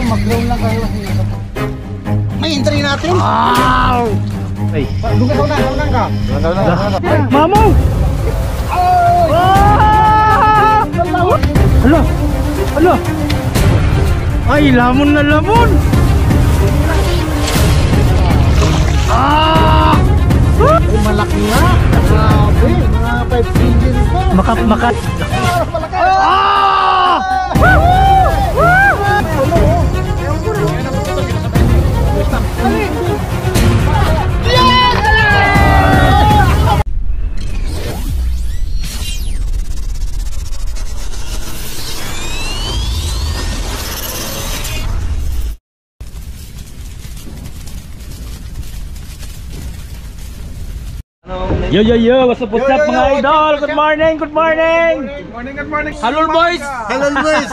mag-ground lang kayo. May entry natin. Wow! Ay. Lugas unan ka. Mamaw! Hala! Hala! Ay, lamon na lamon! Ah! Ay, malaki nga. Grabe, mga 5 season pa. Makat. Malaki. Ah! Yo, what's up mga idol? Good morning. Good morning. Hello boys. Hello boys.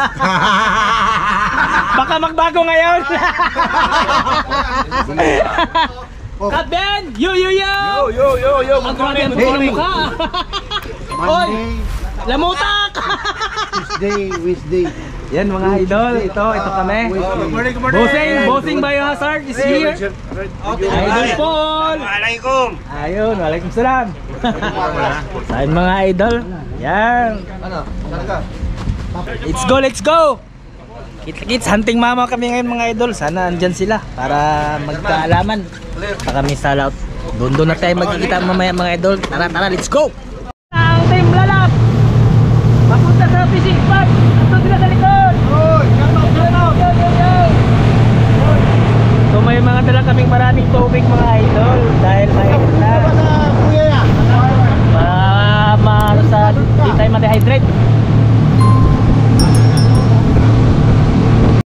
Baka magbago ngayon. Kaben, yo. Ang grabe ang mukha. Oy, lamutak. Wednesday. Yan mga idol, ito kami. Good morning. Bossing Biohazard is here. Idol Paul. Waalaikum. Ayun, waalaikumsalam. Saan mga idol? Yan. Let's go. Kita-kits, hunting mama kami ngayon mga idol. Sana andyan sila para magkaalaman. Baka kami sa laut. Doon na tayo magkikita mamaya mga idol. Tara, let's go. Ang team lalap. Papunta sa fishing spot. Ito sila sa likod. So may mga dala kaming maraming tubig mga idol dahil mainit na. Di tayo ma-dehydrate.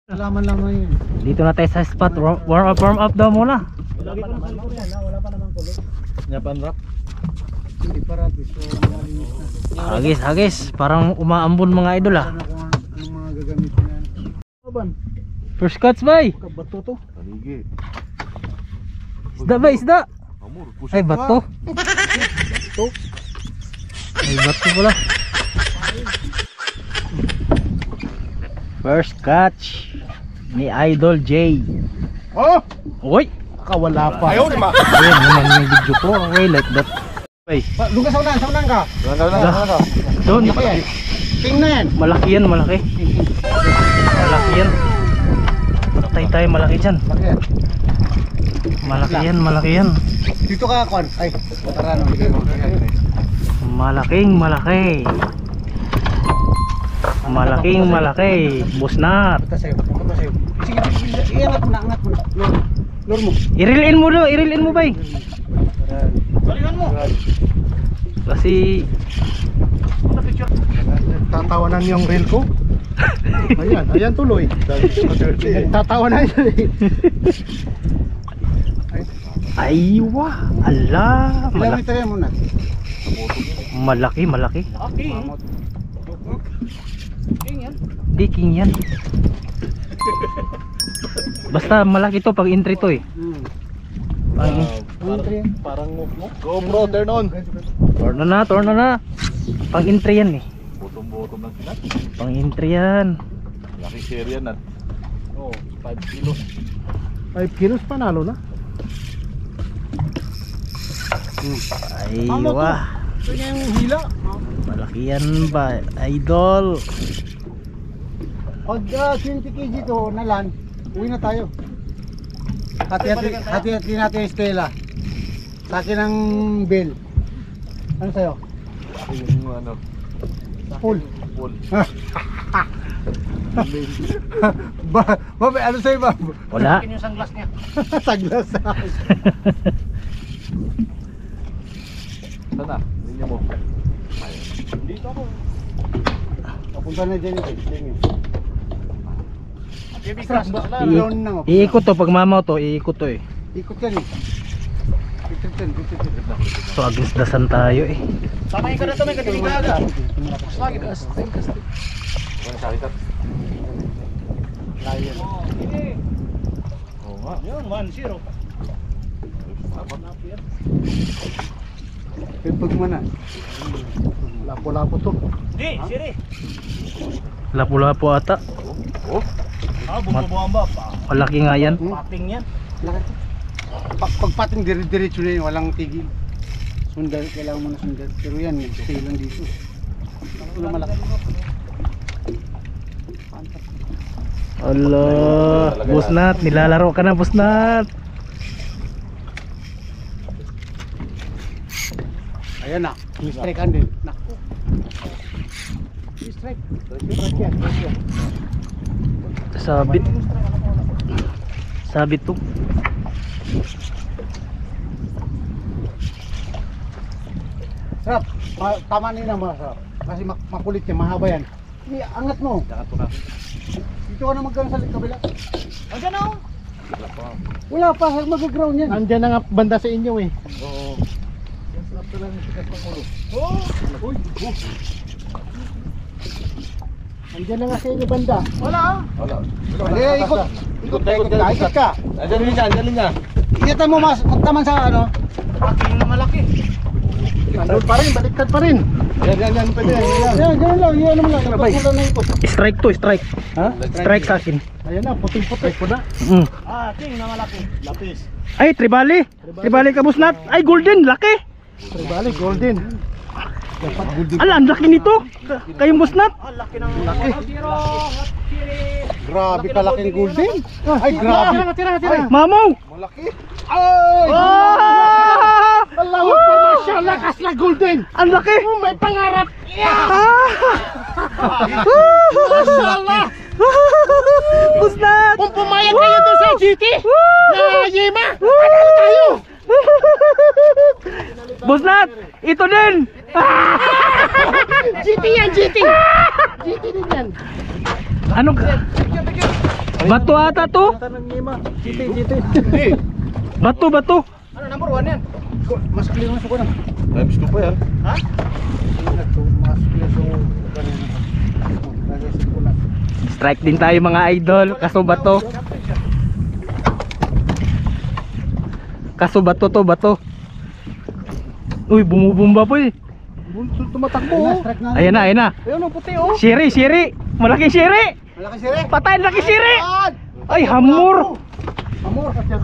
Salaman lang yun. Dito na tayo sa spot. Warm up daw muna. Wala pa namang kulot. Nyapan rap. Hindi parati. So malinis na. Hagis. Parang umaambon mga idol ah. Ano mga gagamitin na. Aban. First cuts bay. Bato to. Isda. Ay bato. Ay bato pala. First catch ni Idol J. Oh! Oy! Wala pa. Ayun naman yung video ko. Okay, like that. Lugas saunan ka. Doon. Tingnan yan. Malaki yan. Malaki yan. Patay tayo malaki dyan. Malaki yan. Dito ka, Kwan. Ay, tara no. Malaking busnat. Punta sa'yo. Sige, iangat mo na. Lure mo. Irilin mo bay. Balikan mo. Kasi Tatawanan yung reel ko. Ayan tuloy. Tatawanan yun. aywa. Ala. Kilometer yan muna. Malaki. Okay. Di king yan. Basta malaki to pag entry to eh. Parang mo. GoPro, turn on. Turn na. Pang entry yan eh. Bottom lang sila. Pang entry yan. Laki share yan at 5 kilos. 5 kilos panalo na. Aywa. Ito yung hila. Malaki yan ba idol? Pag 20 kg to na land, uwi na tayo. Hati-hati natin yung Stella. Sa akin ang bill. Ano sa'yo? Yung ano, Full. full. Babe, ano sa'yo ba? Wala. Yung sunglass niya. Sunglass. Sana, linya mo. Dito ako. Papunta na dyan yung Iikot to pag mamaw to, iikot to eh. ikot yan eh. Ikot yan. So against dasan tayo eh. Samayin ka na ito, may katiling na agad. Ano sa kita? Layan. Oo nga. Yun, 1-0. Pipag mo na. Lapo-lapo to. Lapu-lapu ata. Oh. bumubomba pa. Malaki nga yan. Pating yan. Pagpating dire-diretso na yun, walang tigil. Sundan, kailangan mo na sundan. Pero yan, stay lang dito. Wala malaki. Allah, Busnat, nilalaro ka na, Busnat. Ayan na, strike kan din. Naku. Strike. Strike yan. Sabit. Sabit to. Sarap. Tama na yun mga sarap. Kasi makulit yan, mahaba yan. Angat mo. Jangan po na. Dito ka na magkano sa kabila. Andiyan ako. Wala pa, mag-ground yan. Andiyan na nga banda sa inyo eh. Oo. Yan sarap talaga yung sikat ng ulo. Uy. Andiyan na nga sa inyo banda. Wala. Ikot. Ikot ka. Andiyan niya. Ingatan mo mas, taman sa ano. Pating na malaki. Nandun pa rin, baliktad pa rin. Yan, pwede yan. Yan, ganun lang, yan naman lang. Ikot mo lang na ikot. Strike to, strike. Ha? Strike sa akin. Ayan na, puting-puti. Ko na. Mm. King na malaki. Lapis. Ay, tribali. Tribali ka, Busnat. Ay, golden, laki. Tribali, golden. Dapat golden. Ala, ang laki nito. Kayong Busnat. Laki ng Laki. Grabe kalaking golden. Ay, grabe. Ay, Mamaw. malaki. Ay! Ah! Allahu Akbar, Masya Allah, lakas na golden. Ang laki. May pangarap. Ah! Masya Allah. Busnat. Kung pumayag kayo doon sa GT, na Yema, panalo tayo. Busnat, ito din. GT yan, GT. GT din yan. Ano ka? Bato ata to? tanang Yema. GT. Bato. Ano number 1 yan? Mas clear na suko na. Times 2 pa yan. Ha? Mas clear suko na. Strike din tayo mga idol. Kaso bato. Bato. Uy, bumubumba po eh. Tumatakbo. Ayan na. Ayun ang puti oh. Shiri. Malaking shiri. Malaki sire. Patay, laki shiri. Ay, hamur. Amor kasi.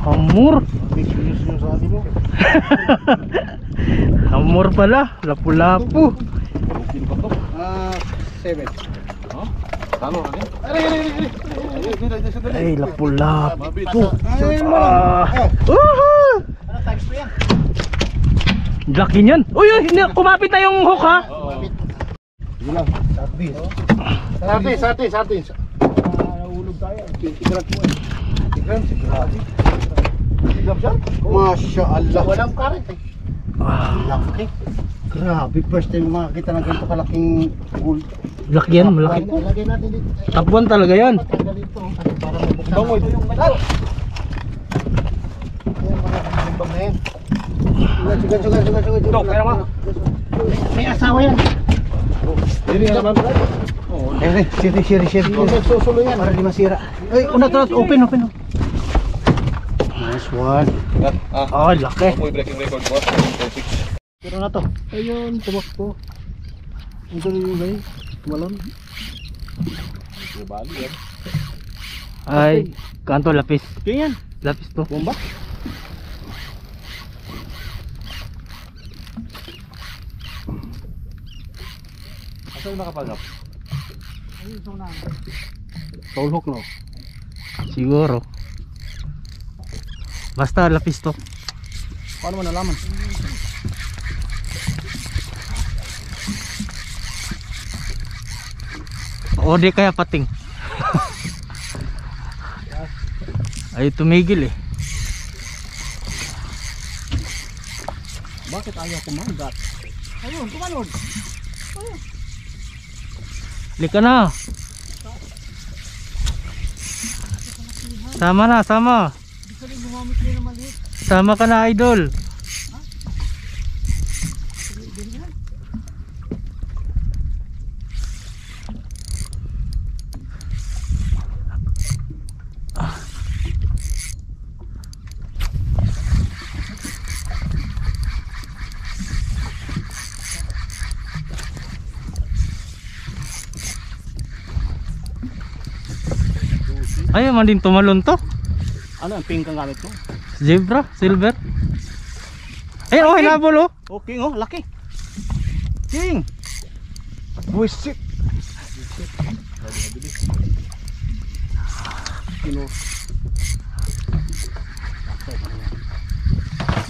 Hamur. Big news yung sabi mo. Hamur pala. Lapu-lapu. 7. Talo na yan. Ay, lapu-lapu. Ay, Woohoo! Times 2 yan. Laki niyan. Uy, kumapit na yung hook ha. Sa atin. Nahulog tayo. 20 grams mo eh. 20 grams? Masya Allah. Walang karet eh. Laki. Grabe, first time makakita ng ganito kalaking gold. Laki yan, malaki. Lagay natin dito. Top 1 talaga yan. Tanggalin ito. Para mabuksan. Bangoy. Ayan, mga limbang na yan. Sugan. Dok, kaya mo. May asawa yan. Hindi naman. Shiri. Susulo yan. Para di masira. Ay, una to. Open. Nice one. Oh, laki. Amoy breaking record boss. Pero na to. Ayun, tumakbo. Ito rin yung bay. Tumalon. Bali yan. Ay, kanto lapis. Yan. Lapis to. Bomba. Asa yung nakapagap? Soul hook no. Siguro. Basta lapis to. Paano mo nalaman? O di kaya pating. Ay, tumigil eh. Bakit ayaw kumagat? Ayun, tumalon. Lika na. Sama. Sama ka na, idol. Ay, man din tumalon to. Ano ang pink ang gamit ko? Zebra, silver. Ay, oh, hinabol oh. Oh, king oh, laki. King. Buisit.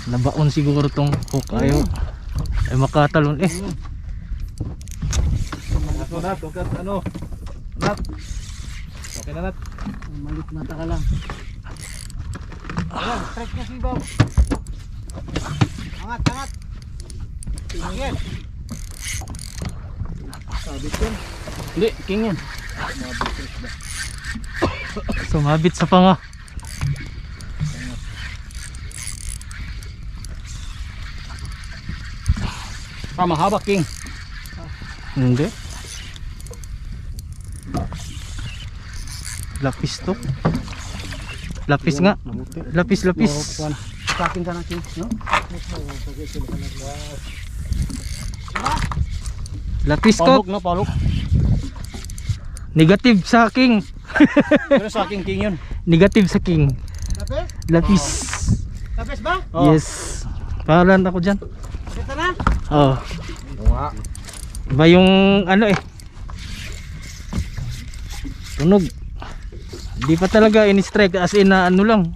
Nabaon siguro tong hook. Ayaw. Ay makatalon eh. Nat, ano? Nat. Okay na, Nat. Malit mata ka lang. Ayan, strike na si Bob. Angat, angat. King yan. Sabit yan. Hindi, king yan. Sumabit sa panga. Mahaba king. Hindi. Lapis to. Lapis nga. Lapis, lapis. Sa akin ka na king, no? Lapis Palok ko. no, palok. Negative sa king. Pero sa akin king yun. Negative sa king. Lapis? Lapis. Lapis ba? Yes. Pahalan ako dyan. Kita na? Oh. Nga. Iba yung ano eh. Tunog. Hindi pa talaga in-strike as in na ano lang.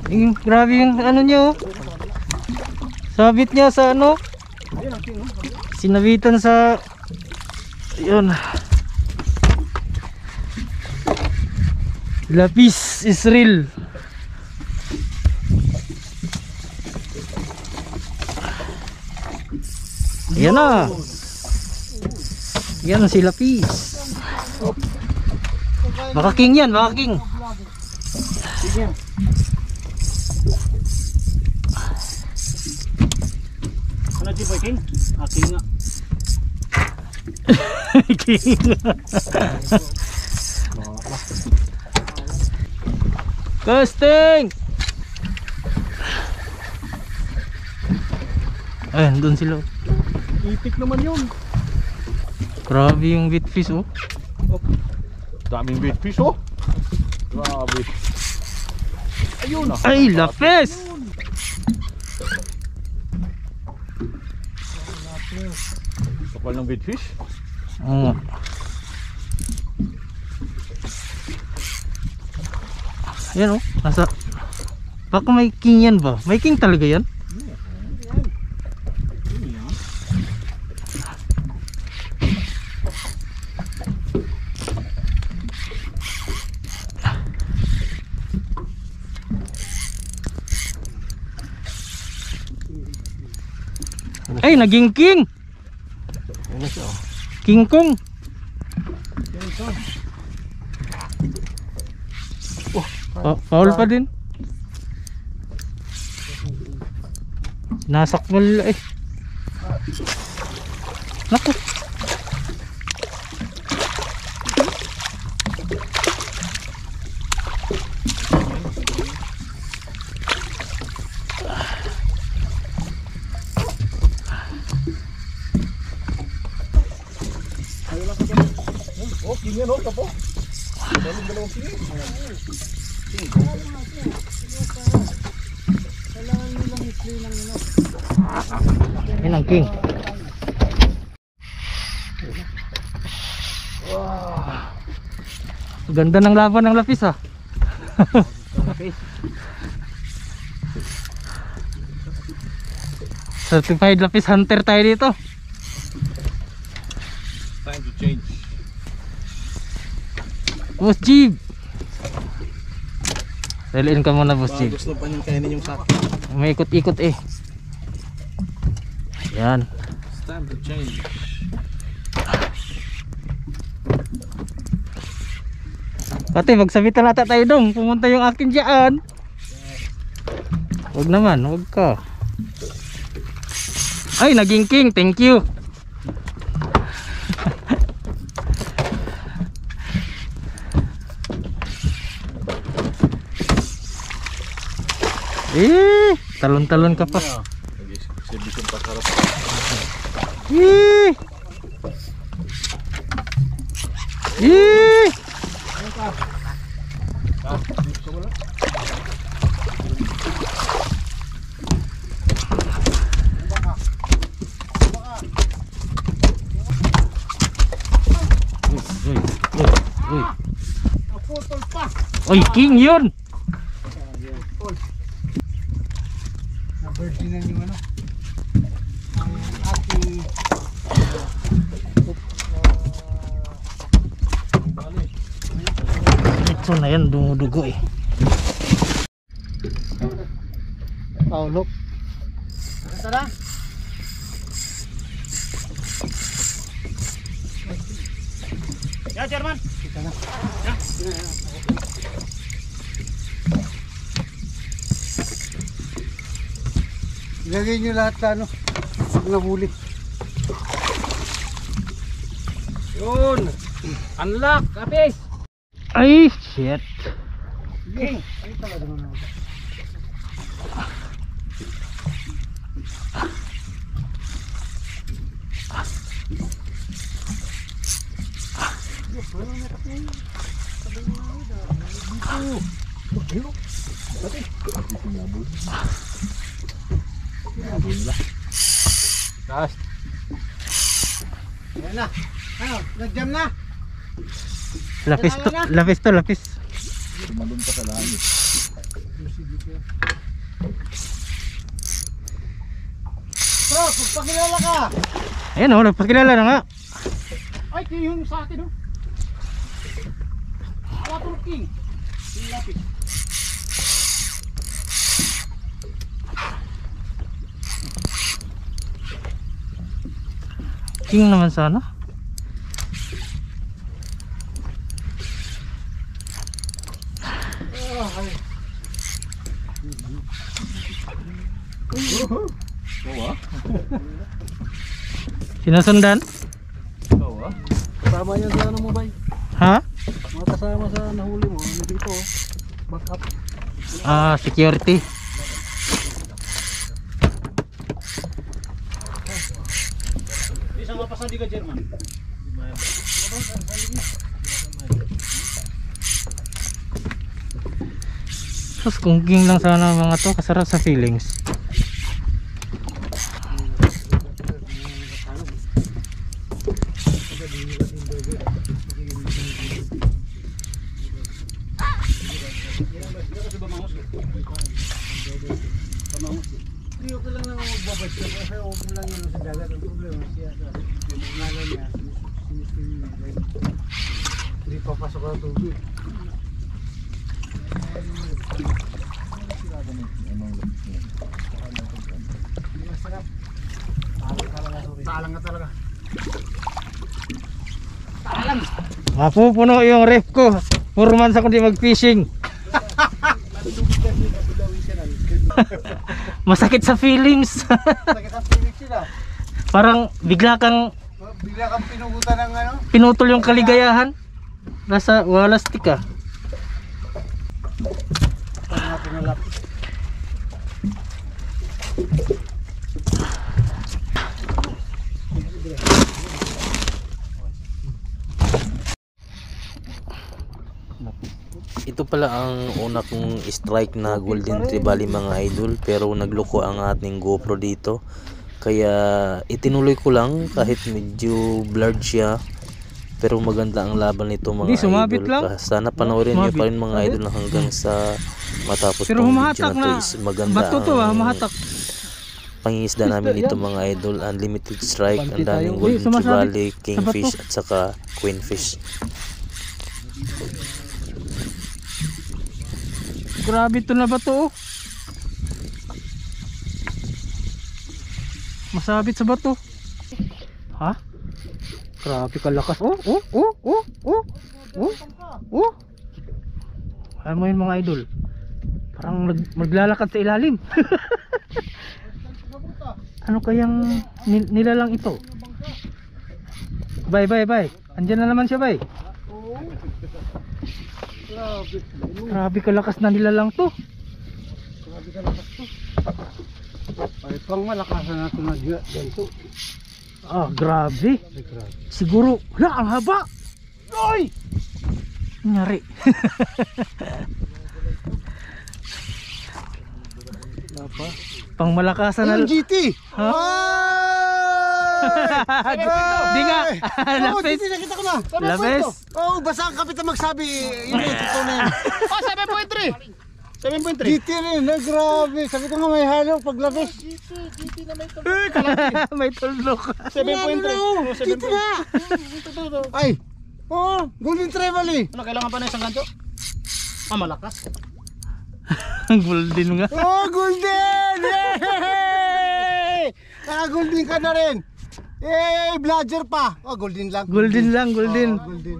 Yung, grabe yung ano niya oh. Sabit niya sa ano. Ayun ang king oh. Sinabitan sa yun. Lapis is real. Yan na. Yan si Lapis. Baka king yan, baka king. King yan. Ano di ba king? Ah, king nga. King. Casting. Ayun, doon sila. Itik naman yun. Grabe yung bitfish oh. Daming bait fish, oh. Grabe. Ayun. Ay, lapis. Kapal ng bait fish. Oo. Yan oh, nasa. Baka may king yan ba? May king talaga yan? Ay, naging king. King Kong. Foul pa din. Nasakmal eh. Naku. Oh, king yan, oh, kapo. Dalawang king. Yan ang king. Ganda ng laban ng lapis ah. Certified lapis hunter tayo dito. Time to change. Boss Jeep. Daliin ka muna Boss Jeep. Gusto pa niyong kainin yung sakin. May ikot-ikot eh. Yan. It's time to change. Pati magsabitan nata tayo dong. Pumunta yung akin dyan. Huwag naman, huwag ka. Ay, naging king, thank you. Talon-talon ka pa. Exhibition pa sarap. Eh. napuputol pa. Oy, king yun! Na-virginan yung ano. Ang ating Ito na yan, dumudugo eh. paulok. Ito na. Ya, Chairman! Ito na. Ilagay nyo lahat sa ano. Pag nahuli. Yun! Unlock! Kapis! Ay, shit! King! Ay talaga naman ako. Taas! Ayan na. Ano? Nag-jam na? Lapis to, lapis to, lapis. Tumalun pa sa langit. Bro, pagpakilala ka. Ayan o, nagpakilala na nga. Ay, ito yung sa atin, oh. Water King. Yung lapis. King naman sana. Sinasundan? Oo ah. Kasama yan sa ano mo bay? Ha? Mga kasama sa nahuli mo. Ano dito oh. Back up. Ah, security. Isang mapasandi ka, German. Tapos kung king lang sana mga to, kasarap sa feelings. Hindi ko lang naman magbabas ka kasi huwag mo lang yun sa dagat. Ang problema siya sa ngalan niya, sinistin niya. Hindi papasok na tubig. Hindi masarap. Talang ka talaga. Talang! Mapupuno yung ref ko. 4 months ako di mag-fishing. Masakit sa feelings. Sakit ang pinig sila. Parang bigla kang Bigla kang pinugutan ng ano. pinutol yung kaligayahan. Nasa walastik ka. Saan natin nalapit? Ito pala ang una kong strike na golden trevally mga idol, pero nagloko ang ating GoPro dito, kaya itinuloy ko lang kahit medyo blurred siya, pero maganda ang laban nito mga Hindi, sumabit idol. lang. Sana panoorin niyo Sumabit. pa rin mga idol hanggang sa matapos Pero tong video humahatak na to. na. Is maganda Bato to ang humahatak. pangingisda namin dito mga idol. Unlimited strike, ang daming Uy, golden sumasabit trevally, sa kingfish bato. at saka queenfish. Grabe to na ba to? Masabit sa bato. Ha? Grabe kalakas. Oh. Alam mo yun mga idol, parang maglalakad sa ilalim. Ano kayang nilalang ito? Bye. Andyan na naman siya, bye. Grabe kalakas na nilalang to. Grabe ka lakas to. Ay, pang malakasan natin na ganito. Ah, grabe. Ay, grabe. Siguro, wala, ang haba. Oy! Nangyari. Wala pa. Pang malakasan na. Ayun, GT! Ha? Di nga. Oo, Lapis. titi, nakita ko na. Lapis. Oo, basta ang kapitan magsabi. Yun yung totoo na yan. Oh, 7.3. 7.3. GT rin, grabe. Sabi ko nga may halo pag labis. May tulok. 7.3. GT na. Ay, oo, Golden Travel eh. Ano, kailangan pa na isang gancho? Ah, malakas. Golden nga. Oh, Golden! Yay! Golden ka na rin. Eh, Bludger pa. Oh, Golden lang. Golden lang, golden. Oh, Golden.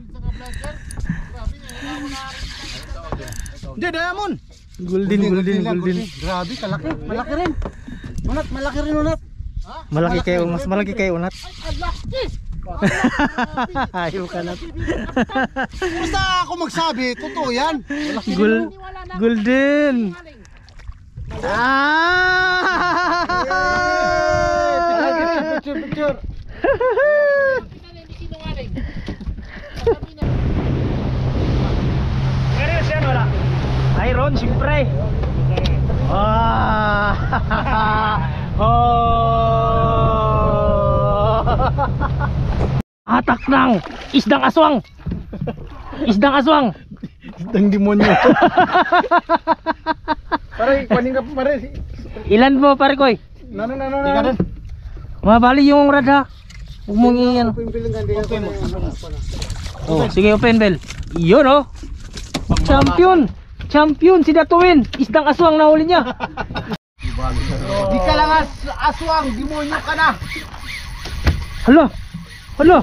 Hindi, diamond. Golden, golden, lang, golden. Grabe, kalaki. Malaki rin. Unat, malaki rin unat. Malaki kayo, mas malaki kayo unat. Ay, laki. Ayaw ka na. Basta ako magsabi, totoo yan. Golden. Picture, picture. Serius yan, wala? Iron, siyempre. Atak ng isdang aswang. Isdang aswang. Isdang demonyo. Pare, kunin ka pa pare. Ilan mo pare koy? No. Mabali yung rad ha. Huwag mong iyan. Oh, sige open bell. Yun oh. Champion. Champion si Datuin. Isdang aswang na huli niya. Di ka lang aswang, demonyo ka na. Hala. Hala.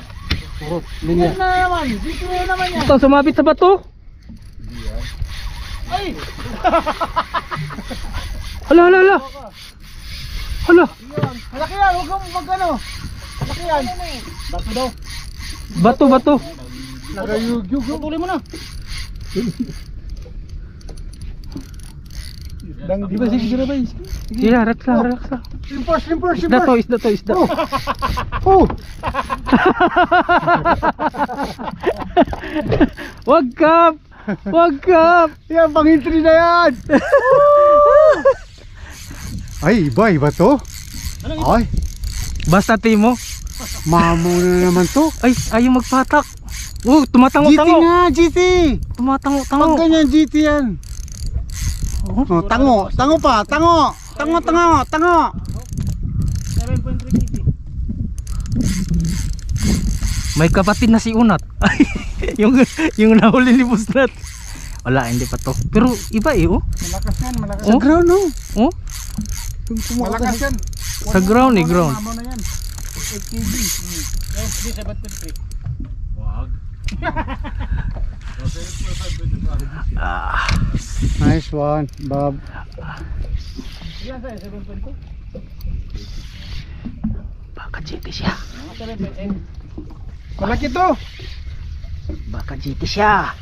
Linya. Na naman, dito na naman yan. Ito sumabit sa bato. Ay! Hala. Hala. Malaki yan, huwag kang magano. Malaki yan. Bato daw. Bato. Nagayugyug. Tuloy mo na. Di ba sige na ba? Sige, relax lang. Slimper. Isda to. Oh! Wag kap. Yan, pang-entry na yan! Ay, iba to? Ay, Basta timo. mamo na naman to. Ay, ayaw magpatak. Oh, GT tumatango-tango. nga, GT! Pag Tumatango-tango. ganyan, GT yan. Oh, tango pa, tango! 7.3 kg. May kapatid na si Unat. Ay, yung nahuli ni Busnat. Wala, hindi pa to. Pero iba eh, oh. Malakas yan, malakas. Oh? Sa ground, no? Oh, Malakas yan. sa ground eh, ground. Mamo na yan. 8 kg. Hindi, 7.3. Nice one, Bob. Ilan sa'yo? 7.2? Baka GT siya. 7.8. Malaki to. Baka GT siya.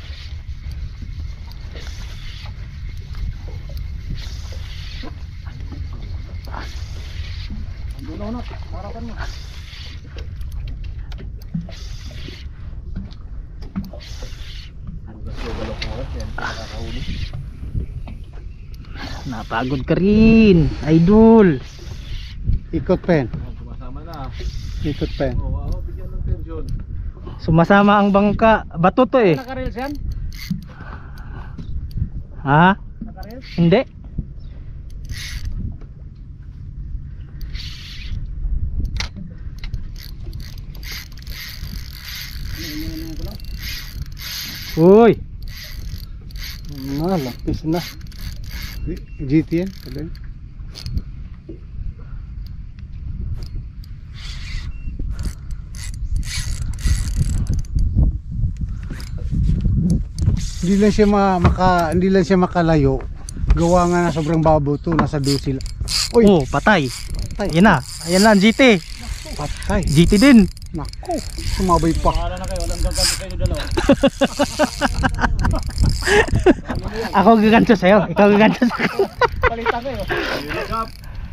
Napagod ka rin, idol. Ikot pen. Sumasama na. Ikot pen. Bigyan ng tension. Sumasama ang bangka. Bato to eh. Naka-reels yan? Ha? Naka-reels? Hindi. Uy. Lapis na. GT yan. Hindi lang siya makalayo. Gawa nga na sobrang babaw to, nasa dusil. Uy, Oh, patay. Ayan na. Ayan na, GT. patay. GT din. Nako, sumabay pa. Para na kayo. Walang gaganto kayo dalawa. Ako gaganto sa'yo. Ikaw gaganto sa'yo. Palitan kayo.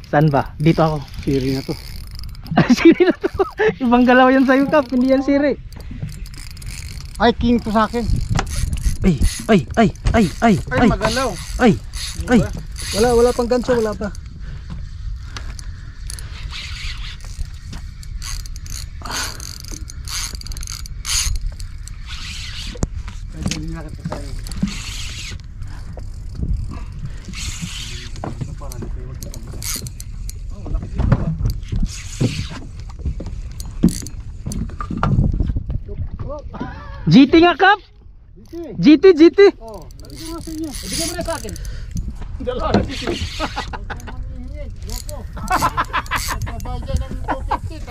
Saan ba? Dito ako. Siri na to. Siri na to. Ibang galaw yan sa'yo, Kap. Hindi yan siri. Ay, king to sa akin. Ay. Magalaw. Ay. Wala pang gancho, wala pa. Malaki pa tayo. GT nga Kap! GT! Oh, lagi ko nga sa inyo. Bigyan mo na sa akin. Dalawa na sisi. Loko. Nagpapal dyan ng 250.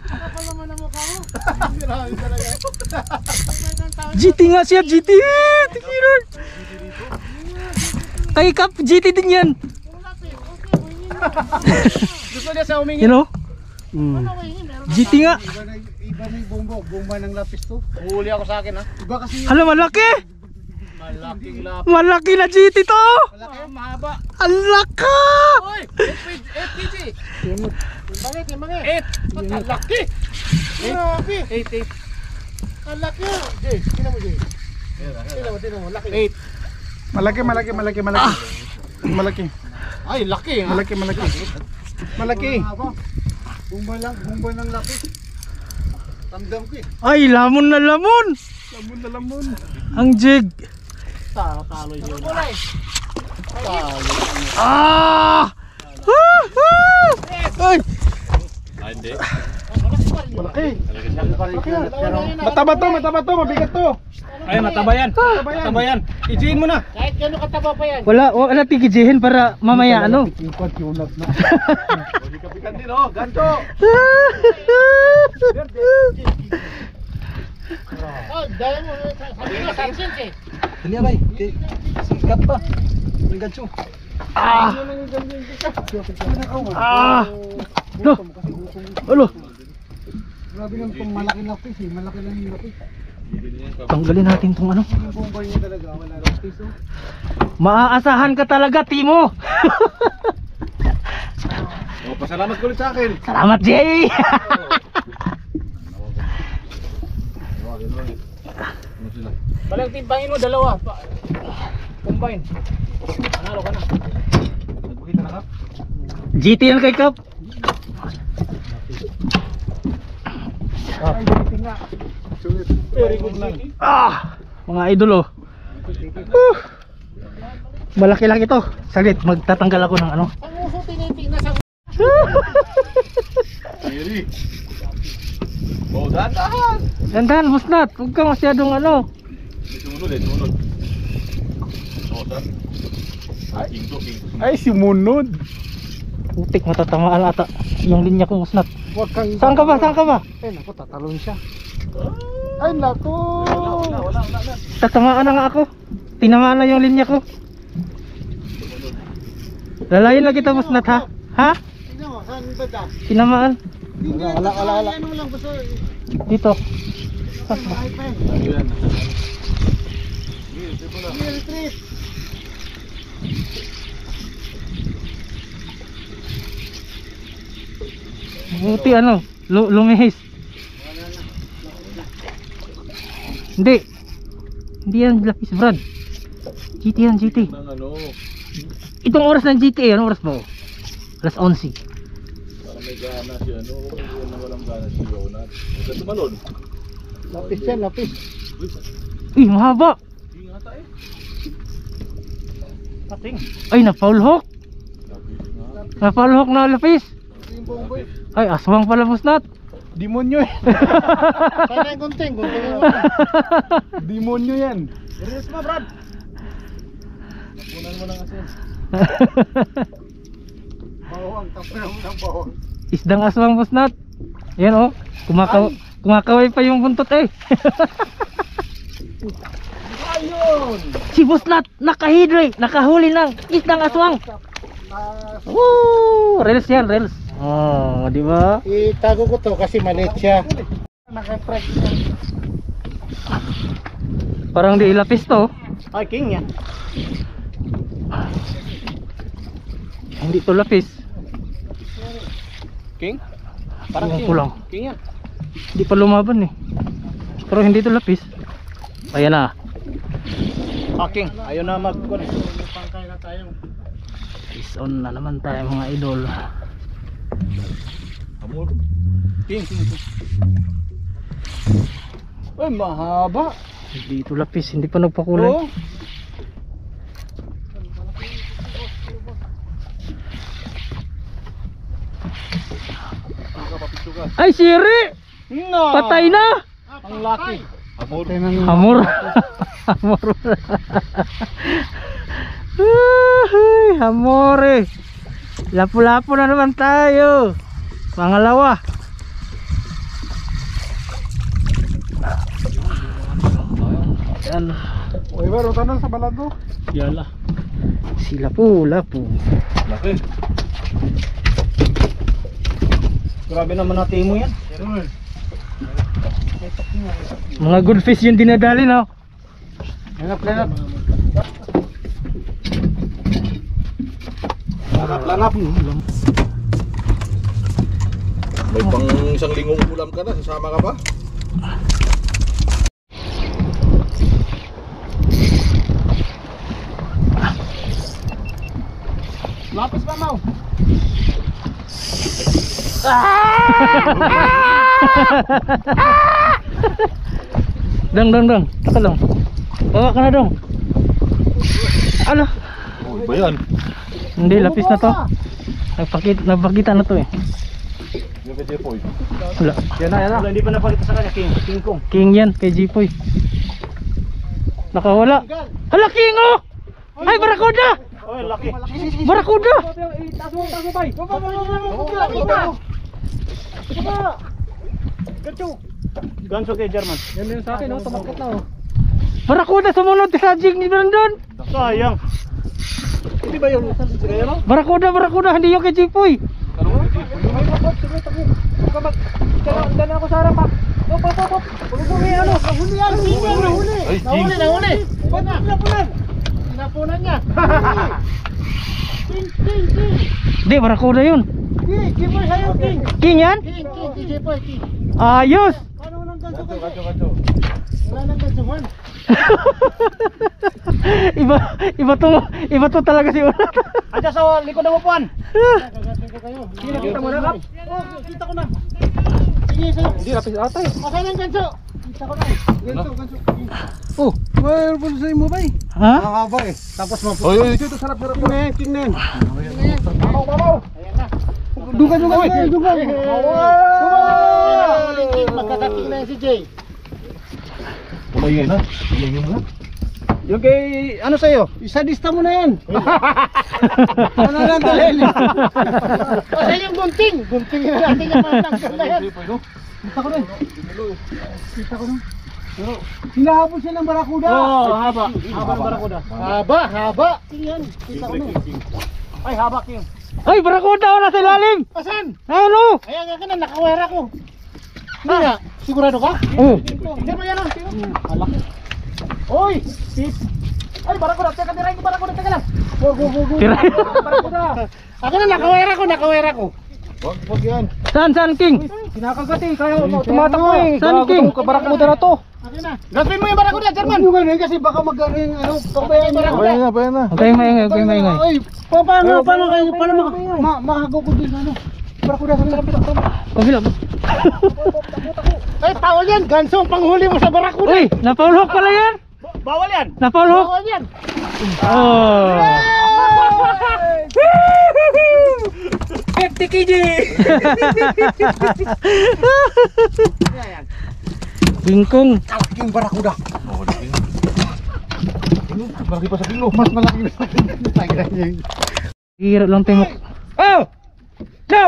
Kapal naman ang mukha mo. Sirahin talaga. GT nga siya, GT! Tikiran! Kay Kap, GT din yan. Gusto niya sa humingi. You know? GT nga. Iba na yung bomba ng lapis to. Huli ako sa akin ha. Iba kasi Hala, malaki! Malaking lap. Malaki na GT to! Malaki, mahaba. Ang laka! Oy, 8 kg. Bakit yung mga 8. Ang laki. Grabe. 8. Ang laki yun. Jay, tingnan mo Jay. Tingnan mo, laki. 8. Malaki. Malaki. Ay, laki ha. Malaki. Haba. Bomba ng lapis. Ramdam ko eh. Ay, lamon na lamon! Lamon. Ang jig! Talo yun. Ah! Ay! Malaki. Laki pa rin yun. Pero Mataba to, mabigat to. Ay, mataba yan. Mataba yan. Ijiin mo na. kahit gano'ng kataba pa yan. Wala tigijihin para mamaya ano. Tingkot yung na. Hindi ka pikan din oh. Ganto. Oh, dahil mo. Sabi mo, Sanchez eh. Dali abay. Sikat pa. Ang gancho. Ah! Ah! No! Ulo! Grabe lang itong malaki lapis eh. Malaki lang yung lapis. Tanggalin natin tong ano. Yung bomba niya talaga. Wala lapis oh. Maaasahan ka talaga, Timo! Oh, pasalamat ko ulit sa akin. Salamat, Jay! Balang timbangin mo dalawa. Combine. Panalo ka na. Nagbukita na ka? GT yan kay Kap. Very good lang. Ah! Mga idol oh. Malaki lang ito. Saglit, magtatanggal ako ng ano. Ang uso tinitingnan sa Very. Oh, dahan. Dandan, musnat. Huwag ka masyadong ano. Sumunod. Oh, sir. King to. Ay, sumunod. Putik, matatamaan ata. Yung linya ko, musnat. Huwag kang Saan ka ba? Eh naku, tatalon siya. Ay naku. Wala. Tatamaan na nga ako. Tinamaan na yung linya ko. Lalayin na kita, musnat ha? Ha? Tingnan mo, saan ba da? Tinamaan. Wala. Ano lang gusto. Dito. Ay pa eh. Ayun. Retreat. Buti ano, lumihis. Hindi yan lapis, Brad. GT yan, GT. Nang ano, Itong oras ng GT, anong oras ba? Alas 11. para may gana si ano, kung walang gana si Jonat. Huwag ka tumalon. Lapis yan, lapis. Uy, mahaba. Hindi nga tayo. Pating. Ay, na-foul hook. Na-foul hook na lapis. Yung bomboy. Ay, aswang pala, musnat. Demonyo eh. Sana yung gunting mo. Demonyo yan. Release mo, Brad. Punan mo ng asin. Bawang, tapunan mo ng bawang. Isdang aswang, musnat. Yan oh, kumakaway pa yung buntot eh. Ayun! Si musnat, nakahidre, nakahuli ng isdang aswang. Woo! Reels yan, reels. Oh, di ba? Itago ko to kasi maliit siya. Naka-track siya. Parang di ilapis to. Ay, king yan. Hindi to lapis. King? Parang king. Kulang. King yan. Hindi pa lumaban eh. Pero hindi to lapis. Ayan na. King. Ayaw na mag-kun. Pangkay na tayo. Is on na naman tayo mga idol. King. Ay, mahaba. Hindi ito lapis, hindi pa nagpakulay. Oo. Ay, siri! No. Patay na! Ang laki. Amor. Hamor. Hamor. Ay, hamore. Lapu-lapu na naman tayo. Pangalawa. Yan. Uy, meron tanong sa balago. Yala. Si lapu-lapu. Laki. Grabe naman natin mo yan. Mga good fish yung dinadali na. Lanap. Lanap. May pang isang lingong ulam ka na, sasama ka pa? Lapis pa mau. Dong. Taka dong. Bawa ka na dong. Ano? Uy, ba yan? Hindi, lapis na to. Nagpakita na to eh. Yung kay Jepoy. Wala. Yan na. Hindi pa napakita sa kanya, King Kong. King yan, kay Jipoy. Nakawala. Hala, King oh! Ay, barakuda! Oy, laki. Barakuda! Taas mo, bay. Ganso kay German. Yan yung sa akin, oh, tumakot na oh. Barakuda sumunod sa jig ni Brandon. Sayang. Hindi ba yung kaya no? Barakuda, hindi yung kay Jipoy. Dala ako sa harap pa. Pop. Ano? Nahuli yan. Nahuli. Ay, King. Nahuli. Sinapunan niya. King. Hindi, barakuda yun. King sa'yo, King. King yan? King. King. Ayos! Paano walang ganso? Kacho. Wala nang ganso man. iba to talaga si Unat. Aja sa likod ng upuan. Kita mo na, Kap? Oo, kita ko na. Sige, sa'yo. Hindi, lapis atay. Asan ang ganso? Kita ko na. Ganso. Oh, Well, pala sa'yo mo ba eh? ha? Ang haba eh. Tapos maputi. Oy, dito sarap. King na yan. Ayan na. Duga. Magkakaking na yan si Jay. Kumaingay na. Kumaingay mo na. Yung kay, ano sa'yo? Isadista mo na yan. Ano lang dalhin? Kasi yung gunting. Gunting na natin yung mananggal na yan. Jepoy, no? Kita ko na. Pero, hinahabol siya ng barakuda. Oo, haba. Haba ng barakuda. Haba. King yan. Kita ko na. Ay, haba, King. Ay, barakuda wala sa ilalim. Asan? Ayun oh. Ayan nga ka na, nakawera ko. Hindi nga. Sigurado ka? Oh. Tingnan mo yan ah. Alaki. Oy! Sis! Ay, barakuda. Teka, tirahin ko barakuda. Teka lang. Go. Tira. Barakuda. Ako na, nakawera ko. Wag yan. Saan King? Kinakagat eh. Kaya Tumatakbo eh. Saan King? barakuda na to. Akin na. Gaspin mo yung barakuda, German. Yung ganun kasi baka mag-ano yung ano, pabayaan niya. Bayan na. Huwag kayong maingay. Ay, paano mahagaw ko din ano? Barakuda sa lapit. Kabila. Ay, tawal yan. Ganso ang panghuli mo sa barakuda. Uy, napaulhok pala yan. Bawal yan. Napaulhok. Bawal yan. Oh. 50 kg. King Kong. Kalaking barakuda. Oh, king. Malaki pa sa kilo. Mas malaki na sa akin. Hirap lang timok. Oh! No!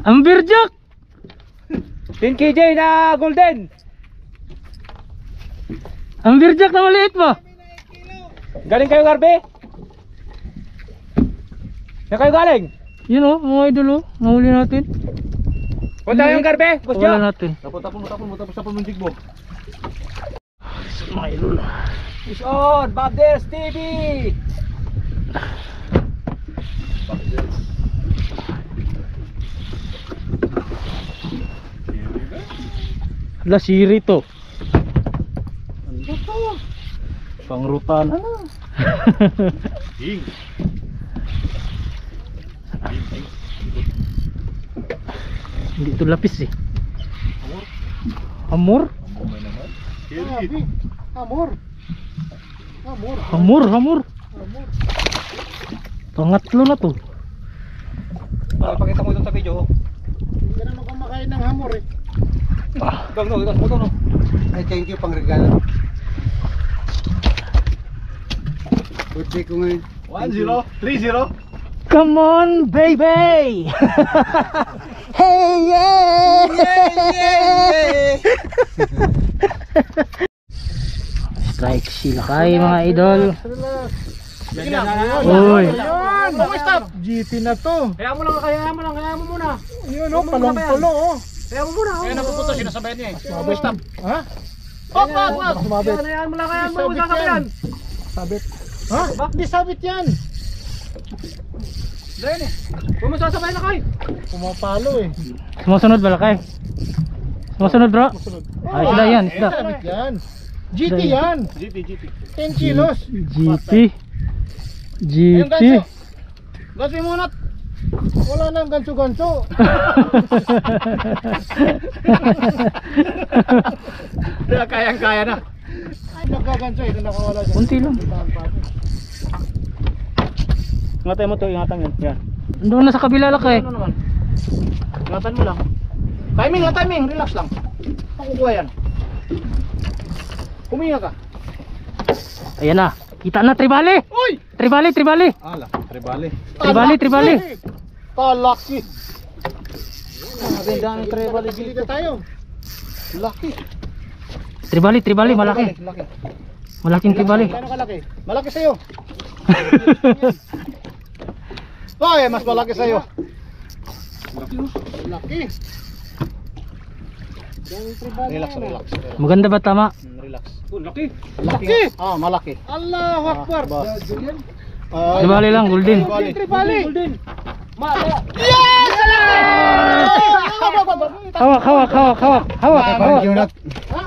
Ang birjak! 10 kg na golden. Ang birjak na maliit ba? Galing kayo, Garbe? Saan kayo galing? Yun oh, mga idol oh. Nahuli natin. Punta yung Garbe? Boss Wala Joe? natin. Tapos ng jigbo. Mga idol. Fish on! Babdes TV! Hala, siri to. Pangrutan. King. Hindi ito lapis eh. Amor? Kiri. Hamor. Hamor. Hamur, hamur. Hamor. Pangatlo na to. Pakita mo dun sa video. Hindi ka naman kumakain ng hamor eh. Ay, thank you pang regalo. Birthday ko ngayon. 1-0. 3-0. Come on, baby! Hey, yeah! Strike sila kayo mga idol. Sige lang. Uy. Ayan. Okay, stop. GT na to. Kaya mo muna. Yun o, palong-palo o. Kaya mo muna. Kaya napupunta, sinasabayan niya eh. Okay, stop. Ha? Wag. Sumabit. Kaya mo lang, Sabit yan. Sabit. Ha? Hindi sabit yan. Dahil eh. Huwag mo sasabay na kayo. Pumapalo eh. Sumusunod balakay. Sumusunod bro. Ay, isda yan, isda. Sabit yan. GT yan. GT. 10 kilos. GT. Ayun, GT. ganso. Ganso yung munat. Wala nang ganso-ganso. Kayang-kaya na. Ay, nagkaganso eh. Doon nakawala dyan. Kunti lang. Ingatan mo to, ingatan yun. Yan. Doon na sa kabila lakay. Ano naman? Ingatan mo lang. Timing. Relax lang. Makukuha yan. Huminga ka. Ayan na. Kita na tribali. Uy! Tribali. Ala, tribali. Tribali. Kalaki. Maganda ang tribali dito tayo. Laki. Tribali, malaki. Laki. Malaking tribali. Gano'ng kalaki? Malaki sa'yo. Ay, mas malaki sa'yo. Laki. Relax. Maganda ba tama? Relax. Laki. Laki. Ah, malaki. Allahu Akbar. Tribali lang, golden. Tribali. Hawak.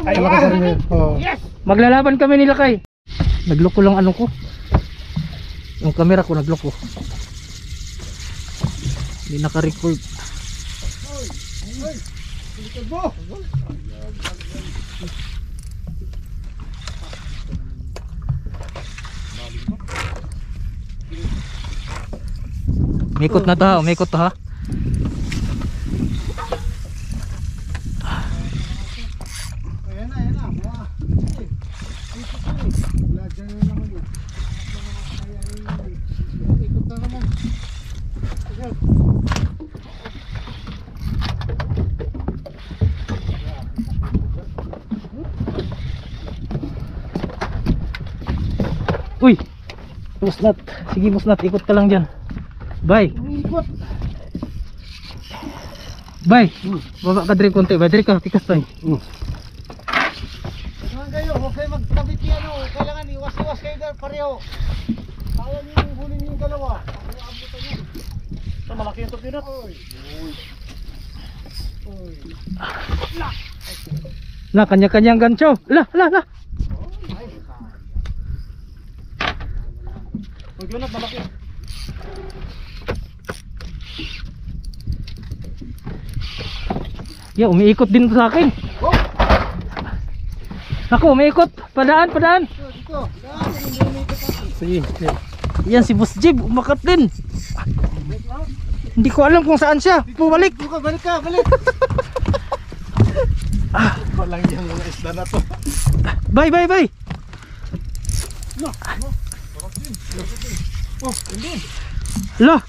Ay, malaki. Yes. Maglalaban kami nila kay. Nagloko lang ano ko. Yung camera ko nagloko. Hindi naka-record. Umikot na to ha, umikot to ha. Ayan na. Wala dyan na naman yan. Ikot na naman. Uy! Musnat. Sige musnat, ikot ka lang dyan. Bye. Ikot. Bye. Baba ka diri konti. Bye, diri ka, tikas tayo. Kailangan kayo, huwag kayo magkabit yan o. Kailangan iwas-iwas kayo pareho. Kaya niyo yung hulin yung dalawa. Abutan yan. Ito, malaki yung tupinot. Na, kanya-kanyang gancho. La. Huwag yun at malaki. Ya, umiikot din to sa akin. Oh! Ako, umiikot. Padaan. Dito. Sige. Yan si Boss Jib, umakat din. Hindi ko alam kung saan siya. Balik. Balik ka. Walang yung mga isda na to. Bye. Lah.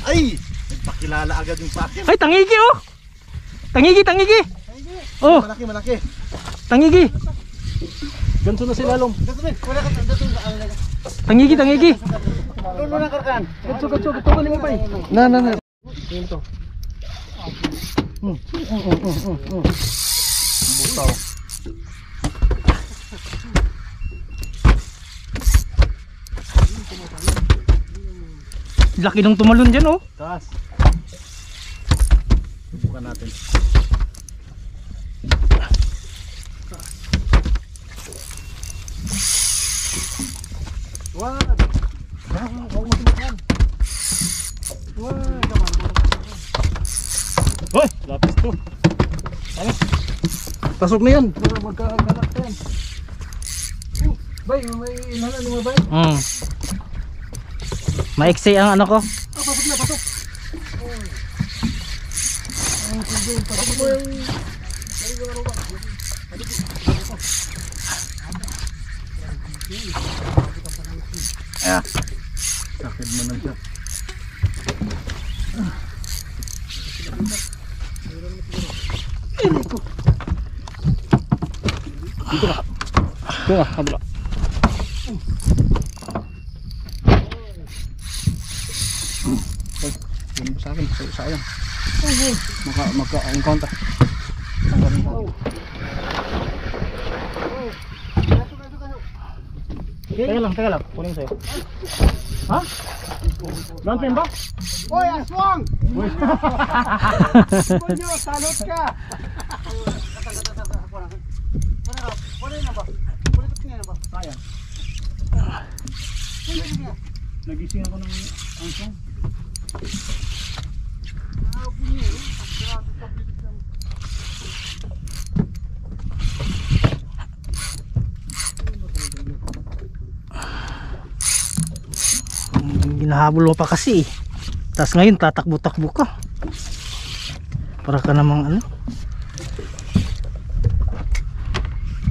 Ay! Nagpakilala agad yung sa akin. Ay, tangigi oh. Tangigi. Oh, Malaki. tangigi. Ganito na sila long. Tangigi. Lulo na karkan. Gatso. Galing mo ba eh? Na. Butaw. Laki ng tumalon dyan oh. Taas. Subukan natin. Wag! Huwag mo subukan. Wag! Hoy! Lapis to. Ano? Pasok na yan. Para magkakanak na yan. Bay, may inhalan ni mo bay? Maiksi ang ano ko. Pasok na, pasok. Pasok mo yung... Sakit mo na siya. Dito ka, kabila. Yan sa akin, sayang. Magka-encounter. Teka lang, kunin sa'yo. Ha? Lantin ba? Hoy, aswang! Kunyo, salot ka! Kunin na ba? Kulit na ba? Sayang. Nagising ako ng ansong. Ginahabol mo pa kasi. Tapos ngayon tatakbo-takbo ka. Para ka namang ano.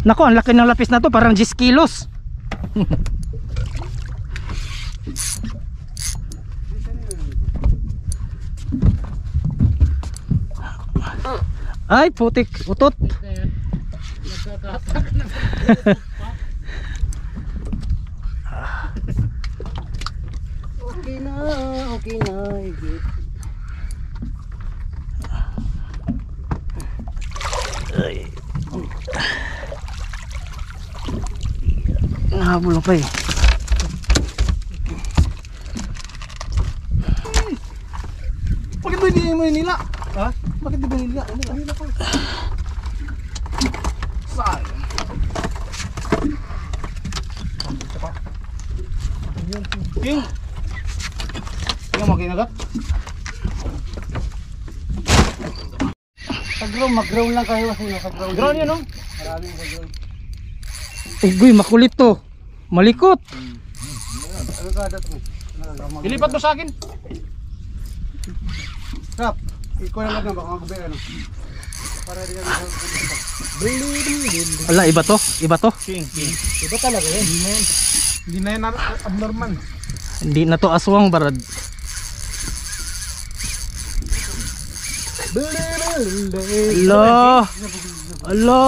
Nako, ang laki ng lapis na to, parang 10 kilos. Ay, putik, utot. Okay na, higit. Nahabol pa eh. Bakit ba hindi mo nila? Ha? Bakit di ba nila? Nila pa. Sayang. King! Tingnan mo kinagat? Mag-ground lang kayo kasi nasa-ground. Ground yan, no? Maraming ground. Uy, makulit to. Malikot. Ano ka adat mo? Ilipat mo sa akin. Rap, ikaw na lang na baka magubay ano. Para di kami Ala, iba to? Iba to? King. Iba talaga yan. Hindi na yan abnormal. Hindi na to aswang, barad. Ala. Ala.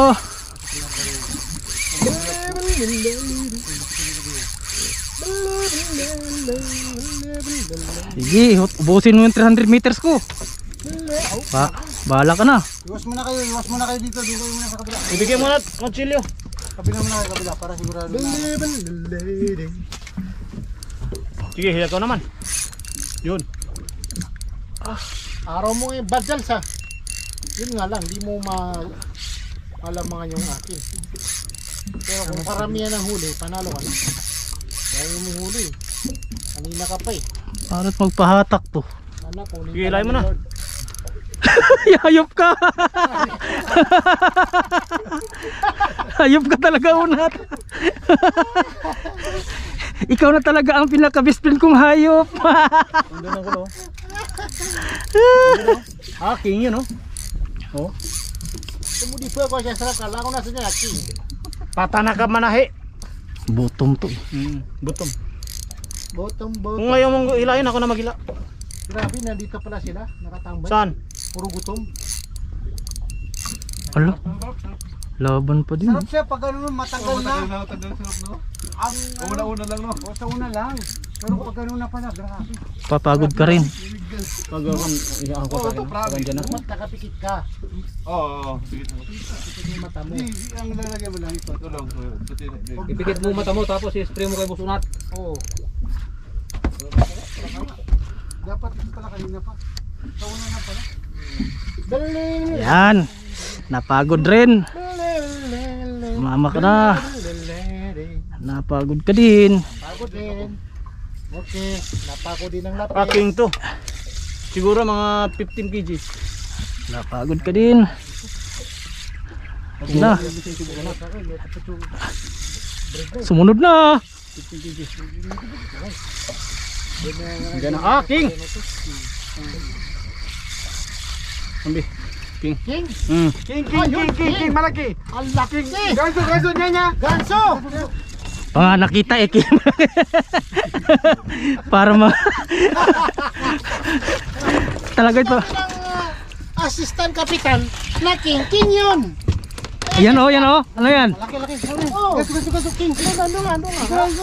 Sige, ubusin mo yung 300 meters ko. Bahala ka na. Iwas mo na kayo dito muna sa kabila. Ibigay mo na kutsilyo. Kabila mo na kayo kabila para sigurado na. Sige, hiya ko naman. Yun. Araw mo yung badal sa. Yun nga lang, di mo malamangan yung akin. Pero kung karamihan ng huli, panalo ka na. Dahil mo huli. Kanina ka pa eh. Para't magpahatak to. Anak, kunin Sige, ka ilay mo na. Lord. Hayop ka. Hayop ka talaga, unat. Ikaw na talaga ang pinaka-best friend kong hayop. Ang ganda ko, no? King yun, no? Oh. Tumudi po ako siya sarap. Kala ko nasa niya, king. Patana ka manahe. Bottom to. Gutom. Bottom. Kung ngayon mong hilahin, ako na maghila. Grabe, nandito pala sila. Nakatambay. Saan? Puro gutom. Ala. Laban pa din. Sarap siya pag ano matagal na. Ang Una-una lang, no? o sa una lang. Pero pag ano na pala, grabe. Papagod ka rin. Pag ako, iyakan ko tayo. Pag dyan na. Mat, nakapikit ka. Oo. Sige. Pikit yung mata mo. Ang lalagyan mo lang ito. Ito lang. Ipikit mo mata mo tapos i-spray mo kay busunat. Oo. Dapat pala kanina pa. Sa una na pala. Yan. Napagod rin. Mama ka na. Napagod ka din. Pagod din. Okay. Napako din ang lapis. King to. Siguro mga 15 kg. Napagod ka din. Na. Sumunod na. Diyan na. King. King? King, malaki. Ang laki! Ganso niya. Ganso! Nakita eh. Para talaga ito. Assistant kapitan na King yun! Yan oh. Ano yan? Laki. Oh! Ganso, King. Ano nga. Ang laki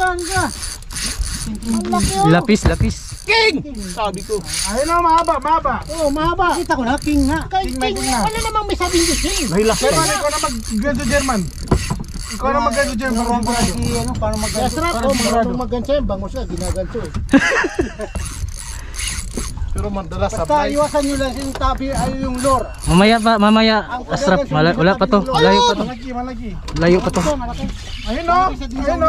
oh! Lapis. King! Sabi ko. Ayun o, mahaba. Oh, mahaba. Kita ko na, King nga. King nga. Ano namang may sabing ko, King? Kaya ikaw na mag-ganso German. Ikaw na mag-ganso German. Paano Kaya sarap ko, marunong magganso yan. Bango siya, ginaganso eh. Pero madalas Basta sabay. iwasan nyo lang yung tabi ay yung lure. Mamaya. Asrap. Wala pa to. Layo pa to. Malaki. Layo pa to. Ayun o. Ayun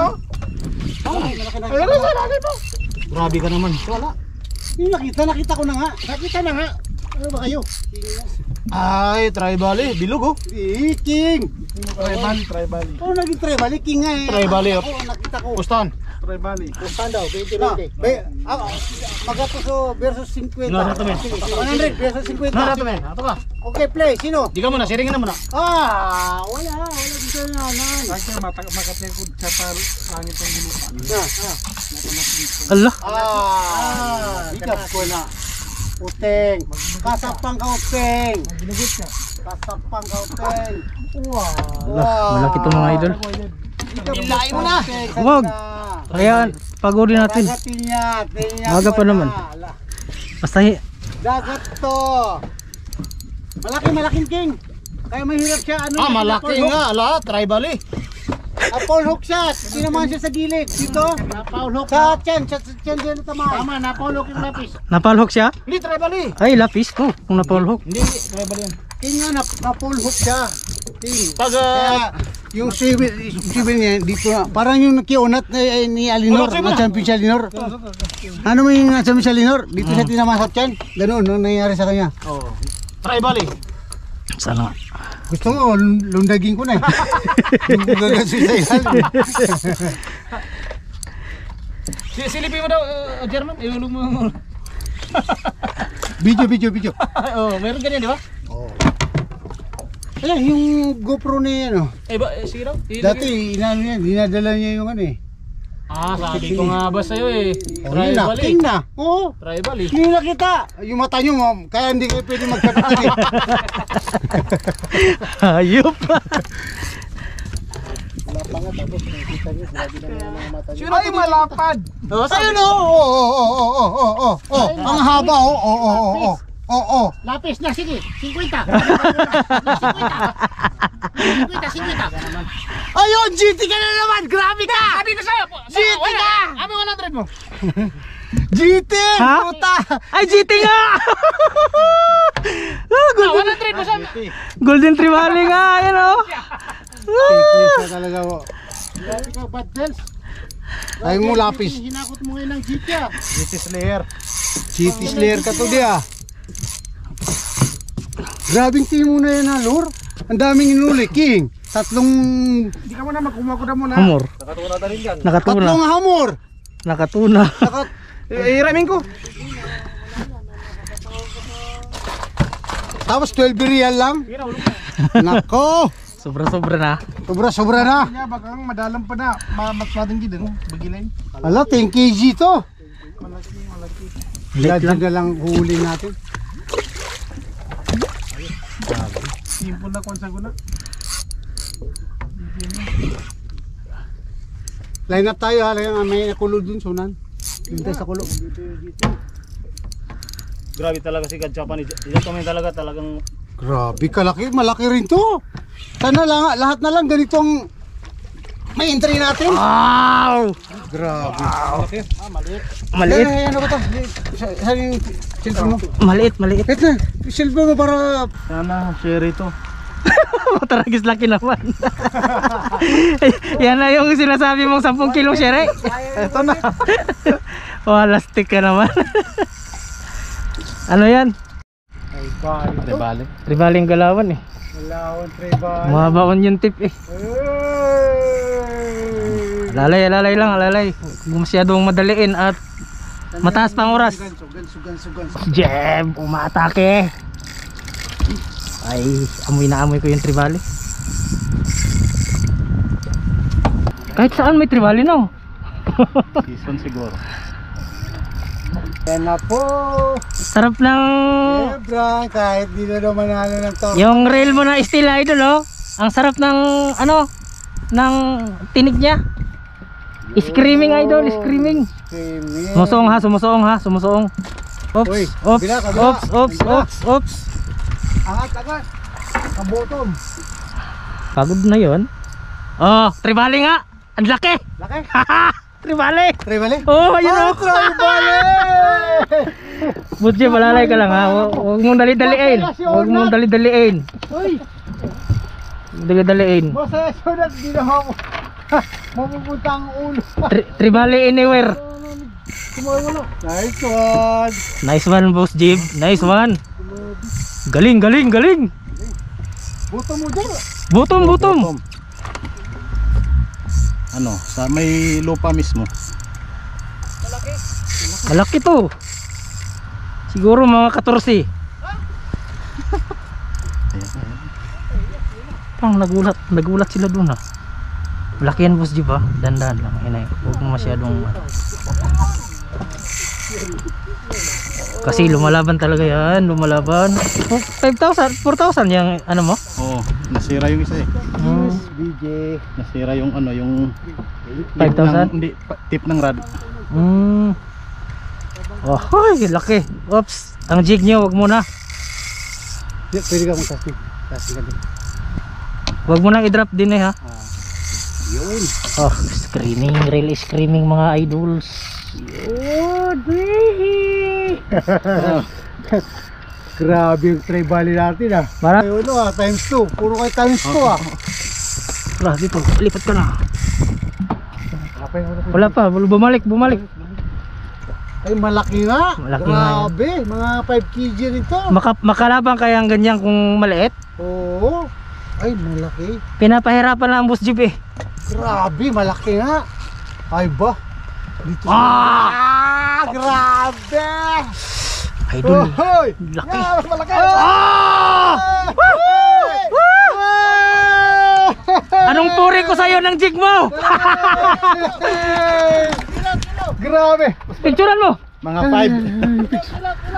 o, sa laki po. Grabe ka naman. Wala. Yung nakita ko na nga. Nakita na nga. Ano ba kayo? Ay, tribal eh. Bilog oh. King! Tribal. Oo, naging tribal. King nga eh. Tribal eh. Oo, nakita ko. Pustan. Tribal eh. Saan daw? 20. Magapuso versus 50. Nara to, men. 100 versus 50. Ato ka. Okay, play. Sino? Di ka muna, siringin na muna. Wala dito na. Kasi makatekod sa langit ang gilupa. Allah. Bigat ko na. Uteng. Kasapang ka, Uteng. Ginugot ka. Kasapang ka, Uteng. Malaki to mga idol. Ilain mo na. Wag. Kaya pagodin natin. Dagatin niya. Maga pa naman. Basta Dagat to. Malaking King. Kaya mahirap siya. Malaki nga. Ala, tribal eh. Apple hook shot. Hindi naman siya sa gilid. Dito. Napaul hook. Sa tiyan dyan na tamay. Tama, napaul hook yung lapis. napalhok siya. Hindi, tribal eh. Ay, lapis. Oh, kung napalhok. Hindi, tribal yan. King nga na-apple hook siya. King. Pag Kaya yung swivel niya dito na. Parang yung nakionat ni Alinor. Na-champion si Alinor. Ano mo yung na-champion si Alinor? Dito siya tinamasat yan. Ganun, no, nangyayari sa kanya. tribal eh. Sana. Gusto mo, lundagin ko na eh. Lundagin sa ilalim. Silipin mo daw, German. Iulog mo. Video. Meron ganyan, di ba? Ayan, yung GoPro niya ano. Sige daw. Dati, dinadala niya yung ano eh. Sabi ko nga ba sa'yo eh. Tribal eh. King na. Oo. Tribal eh. Hindi nakita. Yung mata nyo, kaya hindi kayo pwede magkatabi. Hayop. Wala pa nga, tapos nakita nyo, grabe na mga mata nyo. Ay, malapad. Ayun o. Ang haba o. Lapis na, sige. 50. 50. Ayun, GT ka na naman. Grabe ka. Sabi ko sa'yo. GT ka. Abi 100 mo. GT. Ha? Puta. Ay, GT nga. Golden, 100 mo sabi. Golden Trevally nga. Ayan oh. Fake news na talaga o. Grabe ka, bad bells. Ay mo lapis. Hinakot mo ngayon ng GT ah. GT Slayer. GT Slayer ka to dia. Grabing timo na yan ha, lure. Ang daming inuli, King. Hindi ka muna, magkumakuda muna. Hamor. Nakatuna na rin yan. Nakatuna. Tatlong hamor. Nakatuna. Iramin ko. Tapos 12 real lang. Nako. Sobra-sobra na. Sobra na. Kanya bagang madalang pa na. Matmadang gidin. Bagilay. Ala, 10 kg to. Malaki. Late lang. Dyan na lang huli natin. Simple na kung saan ko na. Line up tayo ha. May nakulo dun, sunan. Dun tayo sa kulo. Grabe talaga si Gadchapan. Diyan kami talagang Grabe, kalaki. Malaki rin to. Sana lang, lahat na lang ganitong may entry natin. Wow! Grabe. Maliit. Ano ba ito? Saan yung cellphone mo? Maliit. Ito na, cellphone mo para... sana share ito. Mataragis laki naman. Yan na yung sinasabi mong 10 kilong shere. Ito na. Walastik ka naman. Ano yan? Tribali. Tribaling galawan eh. Malawon tribali. Mabaon yung tip eh. Alalay lang, alalay. Huwag masyadong madaliin at mataas pang oras. Sugan. Jeb, umatake. Ay, amoy na amoy ko yung tribali. Kahit saan may tribali no. Season siguro. Yan na po. Sarap ng Ebra, kahit di na daw manalo ng torneo. yung reel mo na Steel Idol oh. Ang sarap ng ano ng tinig niya. Screaming Idol, screaming. Sumusoong ha. Oops, Uy, oops, kabila, kabila. oops. Angat. Ang bottom. Pagod na yon. Oh, tribali nga. Ang laki. Laki. Tribali. Tribali. Oh, ayun oh. Tribali. Butje, malalay ka lang ha. Huwag mong dali-daliin. Huwag mong dali-daliin. Uy, Dali-daliin. masaya sunod. Di na ako. Mapupunta ang ulo. Tribali anywhere. Nice one. Nice one, Boss Jib. Nice one. Galing. Buto mo dyan. Butom. Ano, sa may lupa mismo. Malaki to. Siguro mga 14. Pang nagulat sila dun ha. Malaki yan, Boss Jib ha. Dandan lang. Inay. Huwag mo masyadong kasi lumalaban talaga yan. 5,000, 4,000 yung ano mo. Oo, nasira yung isa eh. BJ. Nasira yung ano, yung 5,000? Hindi, tip ng rod. Oh, hoy, laki. Oops. Ang jig nyo, wag mo na. Pwede ka mag-casting. Casting ka din. Wag mo nang i-drop din eh ha. Yun. Oh, screaming, really screaming mga idols. Grabe yung tribali natin ah. Para Ayun times 2. Puro kayo times 2 ah. dito, lipat ka na. Wala pa, bumalik. Ay malaki nga. Malaki nga Grabe. Mga 5 kg nito. Makalabang kaya ang ganyan kung maliit. Oo. Ay malaki. Pinapahirapan lang ang Boss Jib eh. Grabe, malaki nga. Ay ba? Dito grabe. Idol. Hoy! Laki. Mas malaki. Anong puri ko sa'yo ng jig mo? Grabe. Picturean mo. Mga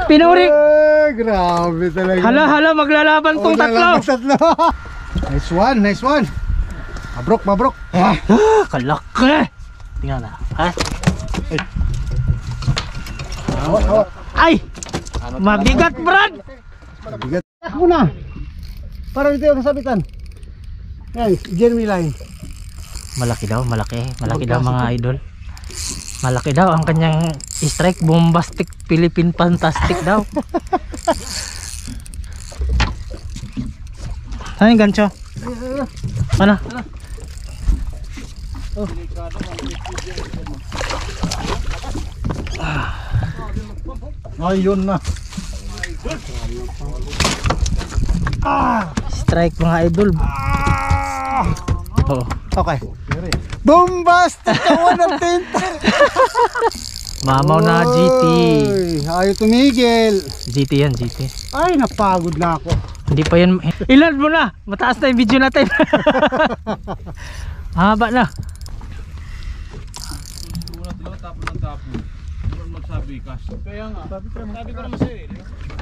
5. Pinuri. Grabe talaga. Hala, maglalaban tong tatlo. Nice one. Mabrok. Kalaki. Tingnan na. Ha? Ay! Mabigat, Brad! Bigat. Muna. Para dito yung kasabitan. Yan, Jeremy line. Malaki daw mga idol. Malaki daw ang kanyang strike, bombastic, Philippine fantastic daw. Saan yung gancho? Ano? Ayun na. Strike mga idol. Oo. Okay. Bombastic kawan ng tinta. Mamaw na GT. Ayaw tumigil. GT yan, GT. Ay, napagod na ako. Hindi pa yan. Ilan mo na? Mataas na yung video natin. Haba na.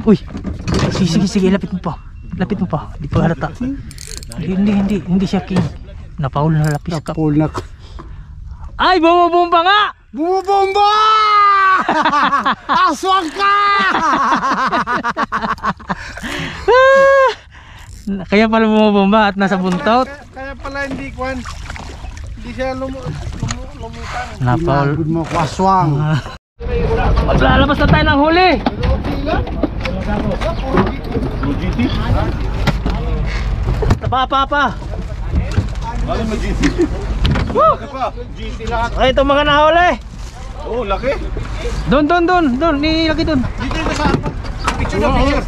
Uy. Sige, lapit mo pa. Hindi pa halata. Hindi siya king. Napaul na lapis ka. Napul na ko. Ay, bumubumba nga! Bumubomba! Aswang ka! Kaya pala bumubumba at nasa buntot. Kaya pala hindi siya lumutang. Napaul. Good mo, aswang. Maglalabas na tayo ng huli. Pa. Alam mo GT. GT lahat. Ay, ito mga nahuli. Oh, laki. Doon. Nilagay doon. Dito sa picture na picture.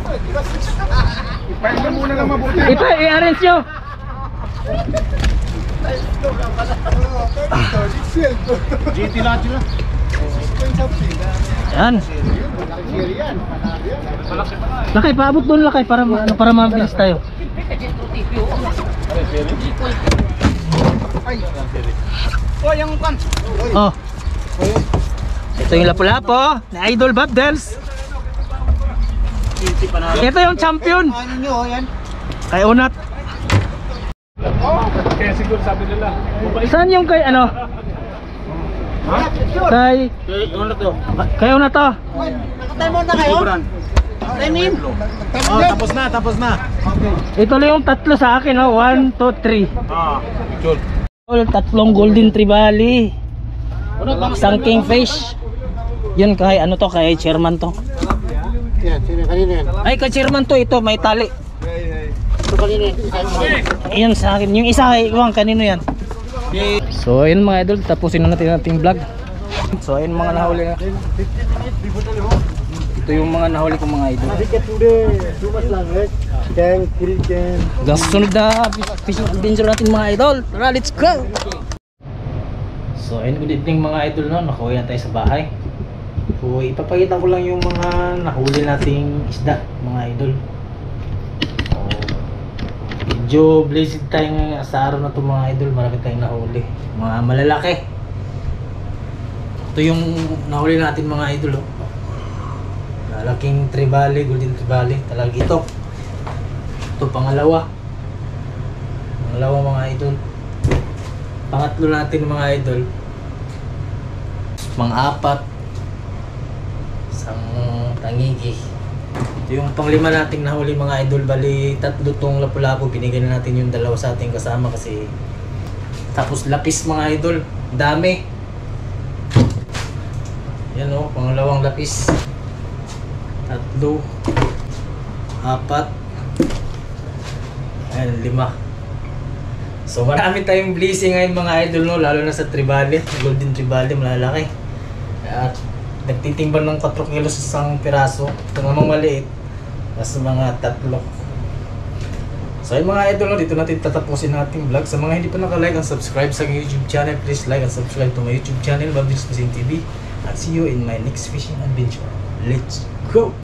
Pahinga muna lang mabuti. I-arrange nyo. GT lahat sila. Yan. Lakay, paabot doon lakay para mabilis tayo. Oh. Ito yung lapu-lapo ni Idol Bob Dels. Ito yung champion. Ano nyo, yan? Kay Unat. Kaya siguro sabi nila. Saan yung kay ano? Kay Unat to. Nakatime na kayo? Time in? Tapos na. Ito lang yung tatlo sa akin, oh. 1, 2, 3. Tatlong golden tribali. Isang kingfish. Yun kay ano to, kay chairman to. Yan, sino kanina yan? Ay, kay chairman to, ito may tali. Ito kanina yan. Ayan sa akin. Yung isa kay Iwang, kanino yan? So ayun mga idol, tapusin na natin ating vlog. So ayun mga nahuli na. Ito yung mga nahuli kong mga idol. Hanggang sa sunod na fishing adventure natin mga idol. Tara, let's go! So ayun, good evening mga idol, no? Nakuha na tayo sa bahay. So ipapakita ko lang yung mga nahuli nating isda mga idol. Medyo blessed tayo ngayon sa araw na to mga idol. Marami tayong nahuli, mga malalaki. Ito yung nahuli natin mga idol, oh. Lalaking tribali, golden tribali. Talaga ito pangalawa mga idol. Pangatlo natin mga idol. Mga-apat isang tangigi. Ito yung panglima nating nahuli mga idol. Bali tatlo tong lapu-lapu, binigay na natin yung dalawa sa ating kasama kasi. Tapos lapis mga idol, dami. Yan o, pangalawang lapis. Tatlo, apat, ayan, 5. So marami tayong blessing ngayon mga idol, no? Lalo na sa tribali, golden tribali, malalaki. At nagtitimbang ng 4 kilos sa isang piraso. Ito namang maliit, mas mga 3. So ayun mga idol, no? Dito natin tatapusin ang ating vlog. Sa mga hindi pa naka-like and subscribe sa aking YouTube channel, please like and subscribe to my YouTube channel, Bob Dels Fishing TV. I'll see you in my next fishing adventure. Let's go!